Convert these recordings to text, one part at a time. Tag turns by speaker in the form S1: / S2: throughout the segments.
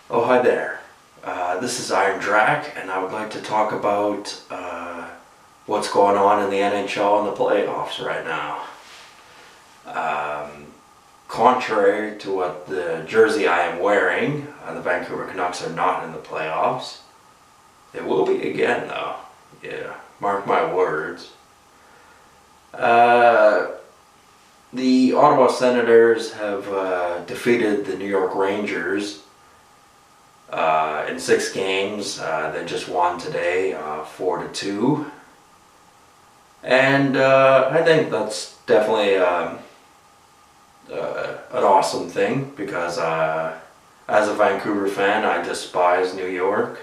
S1: Oh, hi there. This is Iron Drac, and I would like to talk about what's going on in the NHL and the playoffs right now. Um, Contrary to what the jersey I am wearing, the Vancouver Canucks are not in the playoffs. They will be again, though. Yeah, mark my words. Uh, the Ottawa Senators have defeated the New York Rangers in 6 games. They just won today, 4-2, and I think that's definitely an awesome thing because as a Vancouver fan, I despise New York.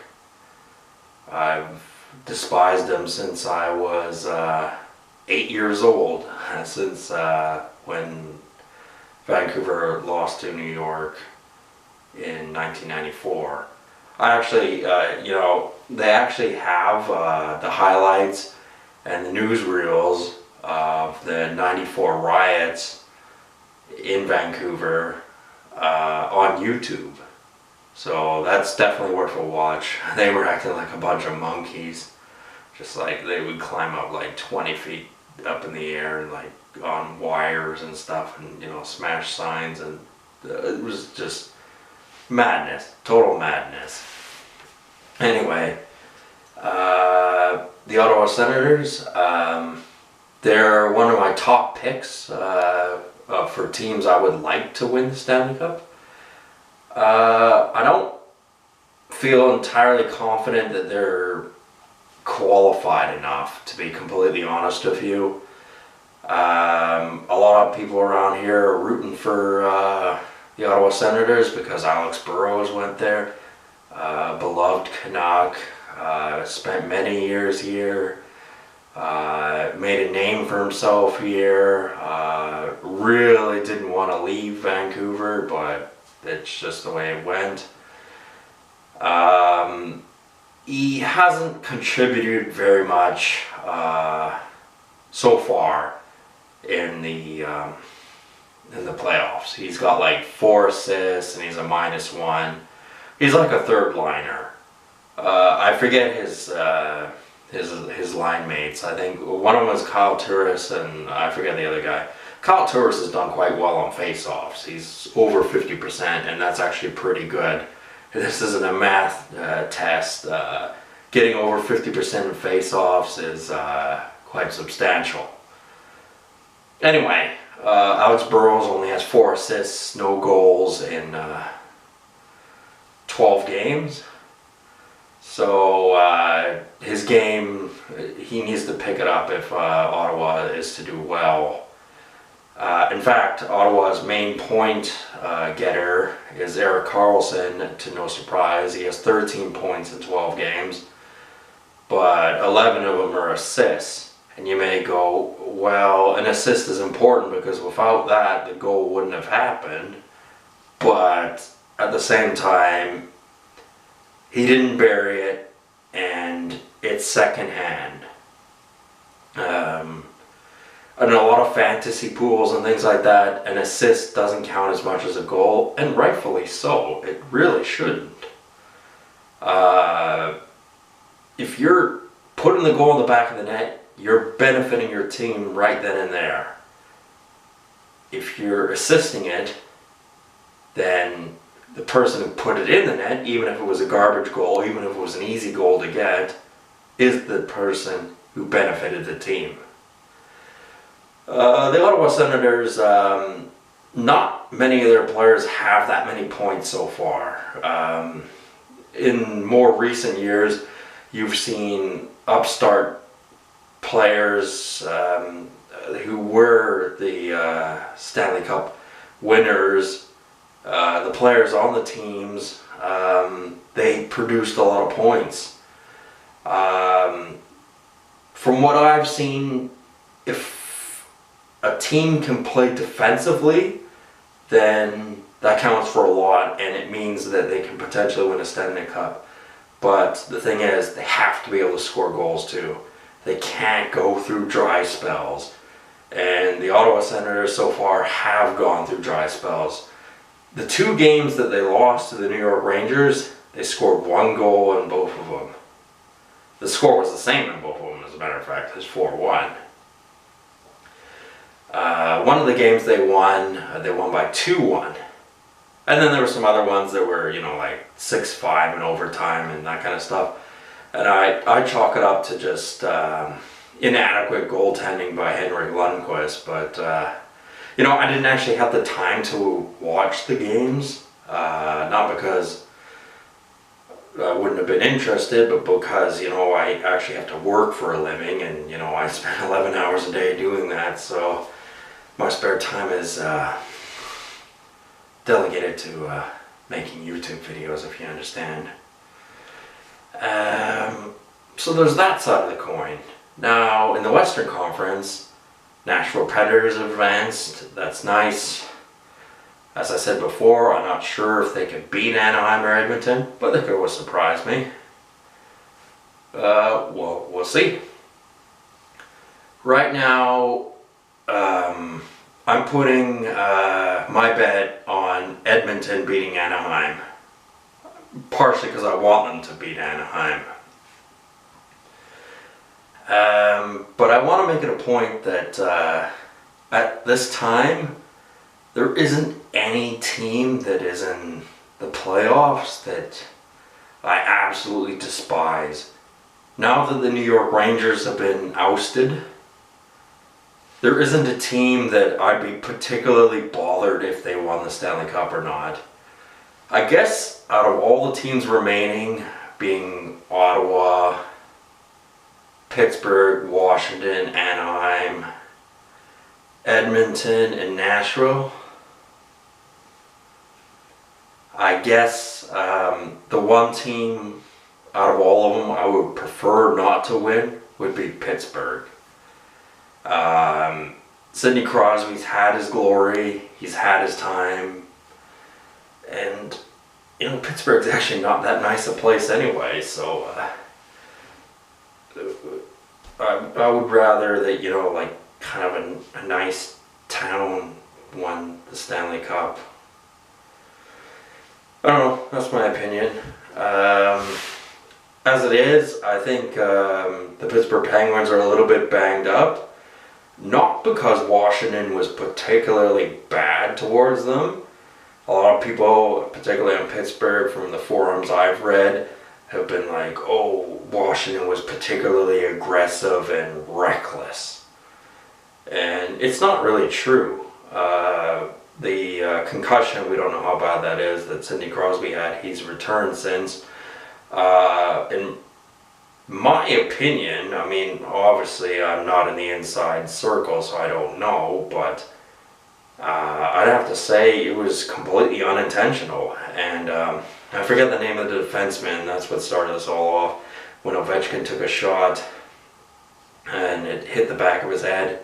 S1: I've despised them since I was 8 years old, since when Vancouver lost to New York in 1994. I actually, they actually have the highlights and the newsreels of the 94 riots in Vancouver on YouTube. So that's definitely worth a watch. They were acting like a bunch of monkeys. Just like they would climb up like 20 feet up in the air and like on wires and stuff and, smash signs, and it was just madness, total madness. Anyway, the Ottawa Senators, they're one of my top picks for teams I would like to win the Stanley Cup. I don't feel entirely confident that they're qualified enough, to be completely honest with you. A lot of people around here are rooting for the Ottawa Senators because Alex Burrows went there. Beloved Canuck, spent many years here, made a name for himself here, really didn't want to leave Vancouver, but it's just the way it went. He hasn't contributed very much so far in the playoffs. He's got like 4 assists and he's a -1. He's like a third liner. I forget his line mates. I think one of them was Kyle Turris, and I forget the other guy. Kyle Turris has done quite well on face-offs. He's over 50%, and that's actually pretty good. This isn't a math test. Getting over 50% in face-offs is quite substantial. Anyway, Alex Burrows only has 4 assists, no goals in 12 games. So his game, he needs to pick it up if Ottawa is to do well. In fact, Ottawa's main point getter is Erik Karlsson, to no surprise. He has 13 points in 12 games, but 11 of them are assists. And you may go, well, an assist is important because without that, the goal wouldn't have happened. But at the same time, he didn't bury it, and it's secondhand. In a lot of fantasy pools and things like that, an assist doesn't count as much as a goal, and rightfully so. It really shouldn't. If you're putting the goal in the back of the net, you're benefiting your team right then and there. If you're assisting it, then the person who put it in the net, even if it was a garbage goal, even if it was an easy goal to get, is the person who benefited the team. The Ottawa Senators, not many of their players have that many points so far. In more recent years, you've seen upstart players who were the Stanley Cup winners. The players on the teams, they produced a lot of points. From what I've seen, if a team can play defensively, then that counts for a lot, and it means that they can potentially win a Stanley Cup. But the thing is, they have to be able to score goals too. They can't go through dry spells. And the Ottawa Senators so far have gone through dry spells. The two games that they lost to the New York Rangers, they scored 1 goal in both of them. The score was the same in both of them, as a matter of fact. It was 4-1. One of the games they won by 2-1. And then there were some other ones that were, like 6-5 in overtime and that kind of stuff. And I chalk it up to just inadequate goaltending by Henrik Lundqvist. But, I didn't actually have the time to watch the games. Not because I wouldn't have been interested, but because, I actually have to work for a living. And, I spend 11 hours a day doing that. So my spare time is delegated to making YouTube videos, if you understand. So there's that side of the coin. Now, in the Western Conference, Nashville Predators have advanced. That's nice. As I said before, I'm not sure if they can beat Anaheim or Edmonton, but they could always surprise me. Well, we'll see. Right now, I'm putting my bet on Edmonton beating Anaheim. Partially because I want them to beat Anaheim. But I want to make it a point that at this time, there isn't any team that is in the playoffs that I absolutely despise. Now that the New York Rangers have been ousted, there isn't a team that I'd be particularly bothered if they won the Stanley Cup or not. I guess out of all the teams remaining, being Ottawa, Pittsburgh, Washington, Anaheim, Edmonton, and Nashville, I guess the one team out of all of them I would prefer not to win would be Pittsburgh. Sidney Crosby's had his glory, he's had his time, and Pittsburgh's actually not that nice a place anyway, so I would rather that, like kind of a nice town won the Stanley Cup. I don't know, that's my opinion. As it is, I think the Pittsburgh Penguins are a little bit banged up. Not because Washington was particularly bad towards them. A lot of people, particularly in Pittsburgh, from the forums I've read, have been like, oh, Washington was particularly aggressive and reckless. And it's not really true. The concussion, we don't know how bad that is, that Sidney Crosby had. He's returned since. In my opinion, I mean, obviously I'm not in the inside circle, so I don't know, but I'd have to say it was completely unintentional. And I forget the name of the defenseman, that's what started us all off, when Ovechkin took a shot and it hit the back of his head.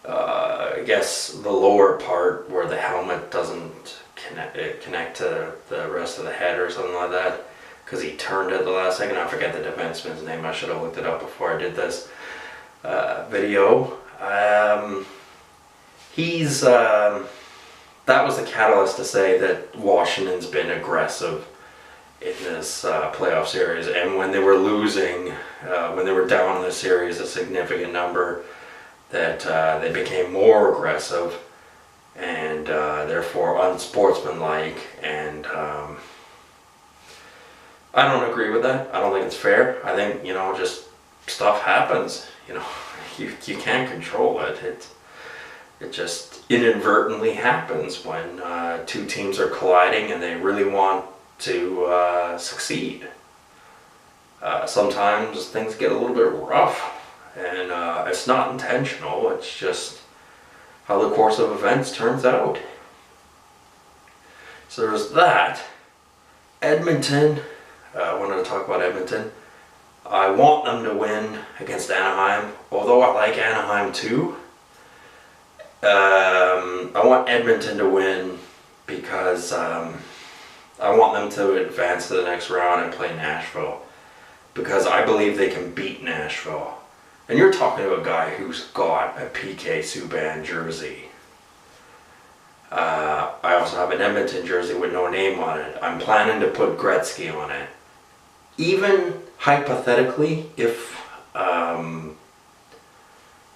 S1: I guess the lower part where the helmet doesn't connect to the rest of the head or something like that, because he turned at the last second. I forget the defenseman's name. I should have looked it up before I did this video. That was the catalyst to say that Washington's been aggressive in this playoff series, and when they were losing, when they were down in the series a significant number, that they became more aggressive and therefore unsportsmanlike, and I don't agree with that. I don't think it's fair. I think, just stuff happens. You can't control it. It just inadvertently happens when two teams are colliding and they really want to succeed. Sometimes things get a little bit rough, and it's not intentional. It's just how the course of events turns out. So there's that. Edmonton. I wanted to talk about Edmonton. I want them to win against Anaheim, although I like Anaheim too. I want Edmonton to win because I want them to advance to the next round and play Nashville, because I believe they can beat Nashville. And you're talking to a guy who's got a PK Subban jersey. I also have an Edmonton jersey with no name on it. I'm planning to put Gretzky on it. Even hypothetically, if the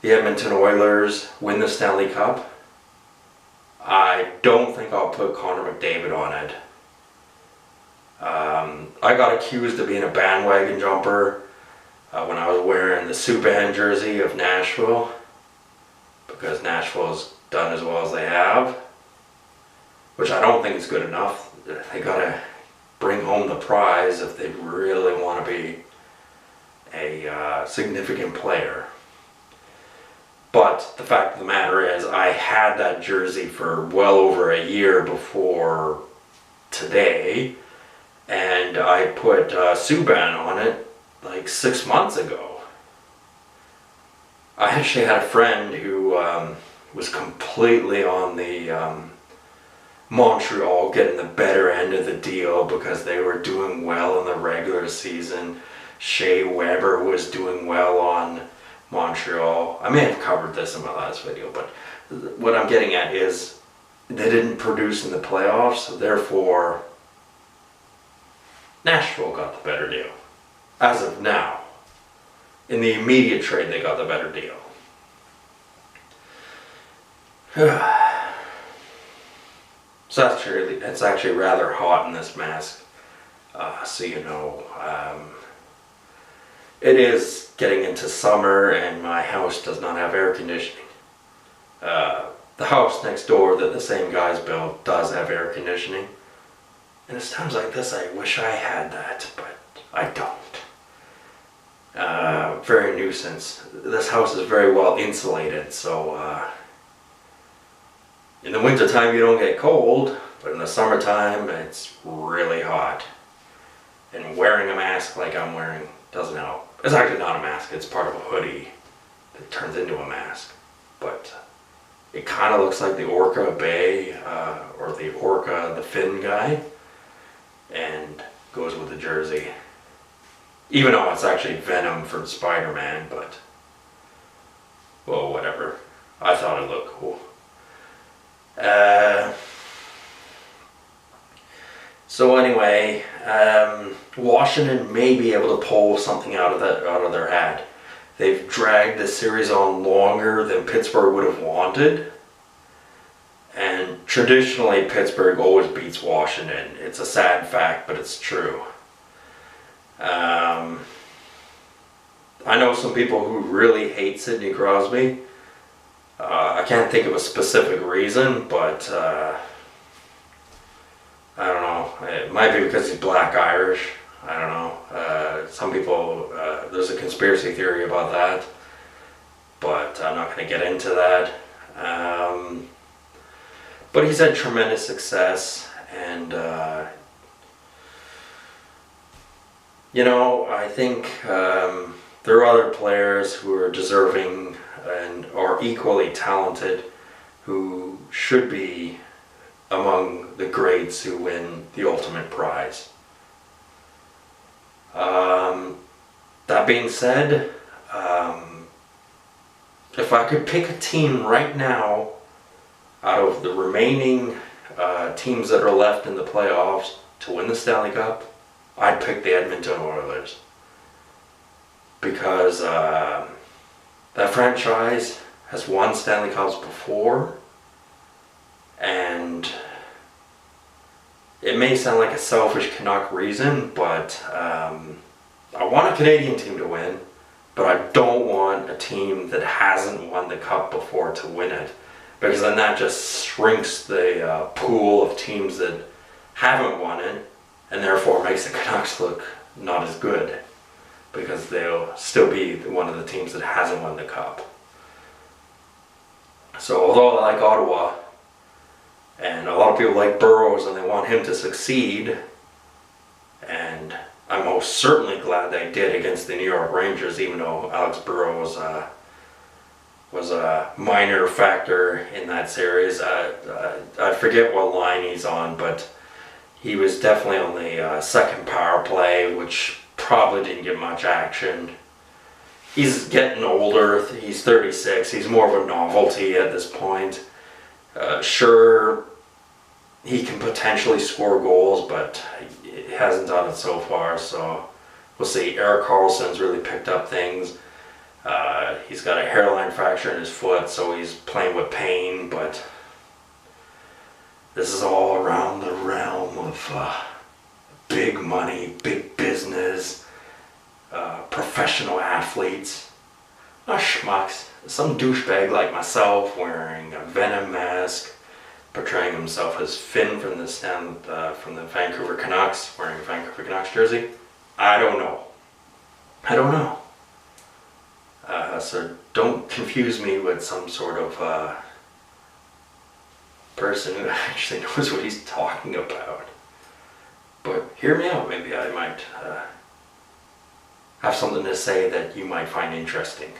S1: Edmonton Oilers win the Stanley Cup, I don't think I'll put Connor McDavid on it. I got accused of being a bandwagon jumper when I was wearing the Subban jersey of Nashville, because Nashville's done as well as they have, which I don't think is good enough. They gotta bring home the prize if they really want to be a significant player. But the fact of the matter is, I had that jersey for well over a year before today, and I put Subban on it like 6 months ago. I actually had a friend who was completely on the Montreal getting the better end of the deal because they were doing well in the regular season. Shea Weber was doing well on Montreal. I may have covered this in my last video, but what I'm getting at is they didn't produce in the playoffs, so therefore Nashville got the better deal. As of now, in the immediate trade, they got the better deal. So it's actually rather hot in this mask, so you know. It is getting into summer and my house does not have air conditioning. The house next door that the same guys built does have air conditioning. And it's times like this I wish I had that, but I don't. Very nuisance. This house is very well insulated, so in the wintertime you don't get cold, but in the summertime it's really hot. And wearing a mask like I'm wearing doesn't help. It's actually not a mask, it's part of a hoodie that turns into a mask. But it kind of looks like the Orca Bay, or the Orca, the Finn guy, and goes with the jersey. Even though it's actually Venom from Spider-Man, but, well, whatever. I thought it looked cool. So anyway, Washington may be able to pull something out of their hat. They've dragged the series on longer than Pittsburgh would have wanted. And traditionally, Pittsburgh always beats Washington. It's a sad fact, but it's true. I know some people who really hate Sidney Crosby. I can't think of a specific reason, but I don't know. It might be because he's Black Irish. I don't know. Some people, there's a conspiracy theory about that, but I'm not going to get into that. But he's had tremendous success, and you know, I think there are other players who are deserving and are equally talented who should be among the greats who win the ultimate prize. That being said, if I could pick a team right now out of the remaining teams that are left in the playoffs to win the Stanley Cup, I'd pick the Edmonton Oilers. Because that franchise has won Stanley Cups before, and it may sound like a selfish Canuck reason, but I want a Canadian team to win, but I don't want a team that hasn't won the Cup before to win it, because then that just shrinks the pool of teams that haven't won it, and therefore makes the Canucks look not as good, because they'll still be one of the teams that hasn't won the Cup. So although I like Ottawa, and a lot of people like Burrows and they want him to succeed, and I'm most certainly glad they did against the New York Rangers, even though Alex Burrows was a minor factor in that series. I forget what line he's on, but he was definitely on the second power play, which probably didn't get much action. He's getting older, he's 36, he's more of a novelty at this point. Sure, he can potentially score goals, but he hasn't done it so far, so we'll see. Erik Karlsson's really picked up things. He's got a hairline fracture in his foot, so he's playing with pain, but this is all around the realm of big money, big business, professional athletes. Not schmucks. Some douchebag like myself wearing a Venom mask, portraying himself as Finn from the Vancouver Canucks, wearing a Vancouver Canucks jersey. I don't know. So don't confuse me with some sort of person who actually knows what he's talking about. But hear me out, maybe I might have something to say that you might find interesting.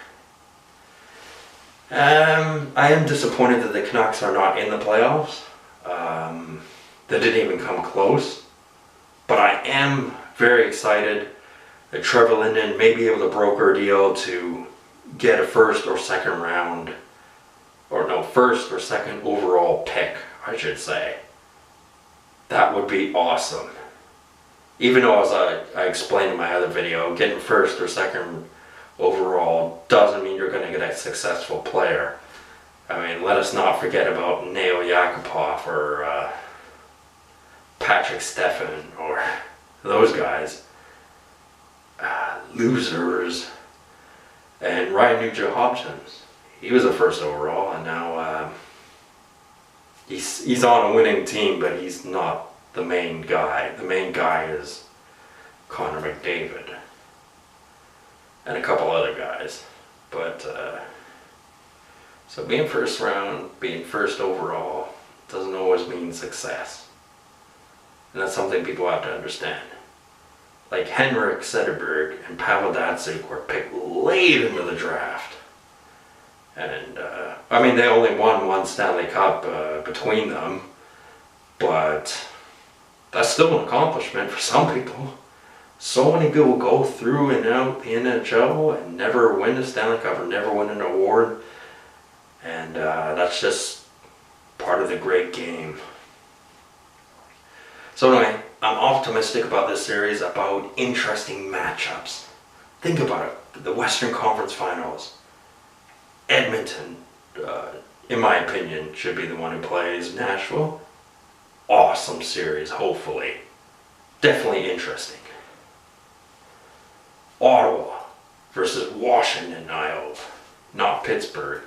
S1: I am disappointed that the Canucks are not in the playoffs. They didn't even come close. But I am very excited that Trevor Linden may be able to broker a deal to get a first or second overall pick, I should say. That would be awesome. Even though, as I explained in my other video, getting first or second overall doesn't mean you're going to get a successful player. I mean, let us not forget about Nail Yakupov or Patrick Stefan or those guys. Losers. And Ryan Nugent-Hopkins. He was a first overall, and now he's on a winning team, but he's not the main guy. The main guy is Connor McDavid and a couple other guys. But so being first round, being first overall doesn't always mean success, and that's something people have to understand. Like Henrik Zetterberg and Pavel Datsyuk were picked late into the draft. And, I mean, they only won one Stanley Cup between them, but that's still an accomplishment for some people. So many people go through and out the NHL and never win a Stanley Cup or never win an award. And that's just part of the great game. So anyway, I'm optimistic about this series, about interesting matchups. Think about it. The Western Conference Finals. Edmonton, in my opinion, should be the one who plays Nashville. Awesome series, hopefully. Definitely interesting. Ottawa versus Washington, I hope. Not Pittsburgh.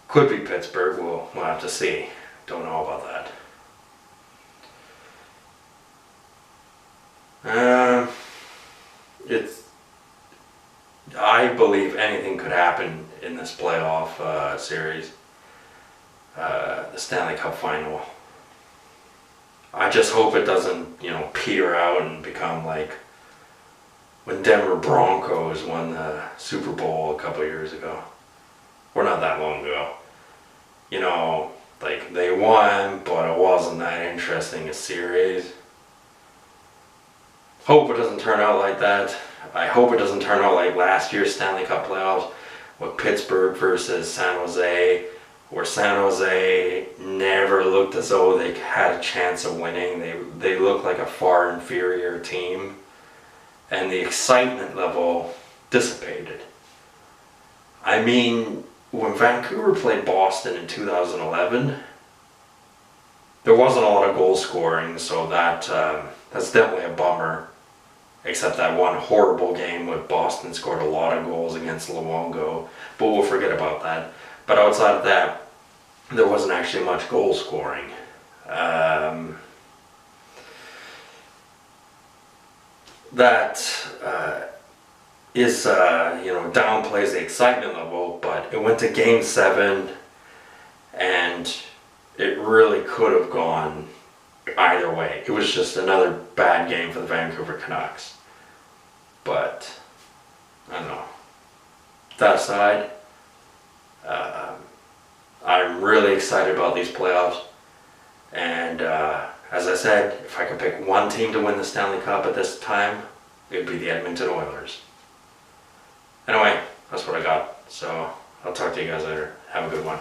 S1: Could be Pittsburgh, we'll have to see. Don't know about that. I believe anything could happen in this playoff series. The Stanley Cup final. I just hope it doesn't, peter out and become like when Denver Broncos won the Super Bowl a couple years ago. Or not that long ago. Like they won, but it wasn't that interesting a series. Hope it doesn't turn out like that. I hope it doesn't turn out like last year's Stanley Cup playoffs with Pittsburgh versus San Jose, where San Jose never looked as though they had a chance of winning. They looked like a far inferior team, and the excitement level dissipated. I mean, when Vancouver played Boston in 2011, there wasn't a lot of goal scoring, so that's definitely a bummer. Except that one horrible game with Boston scored a lot of goals against Luongo, but we'll forget about that. But outside of that, there wasn't actually much goal scoring. Downplays the excitement level, but it went to Game 7, and it really could have gone either way. It was just another bad game for the Vancouver Canucks. But, I don't know. That aside, I'm really excited about these playoffs. And as I said, if I could pick one team to win the Stanley Cup at this time, it would be the Edmonton Oilers. Anyway, that's what I got. So I'll talk to you guys later. Have a good one.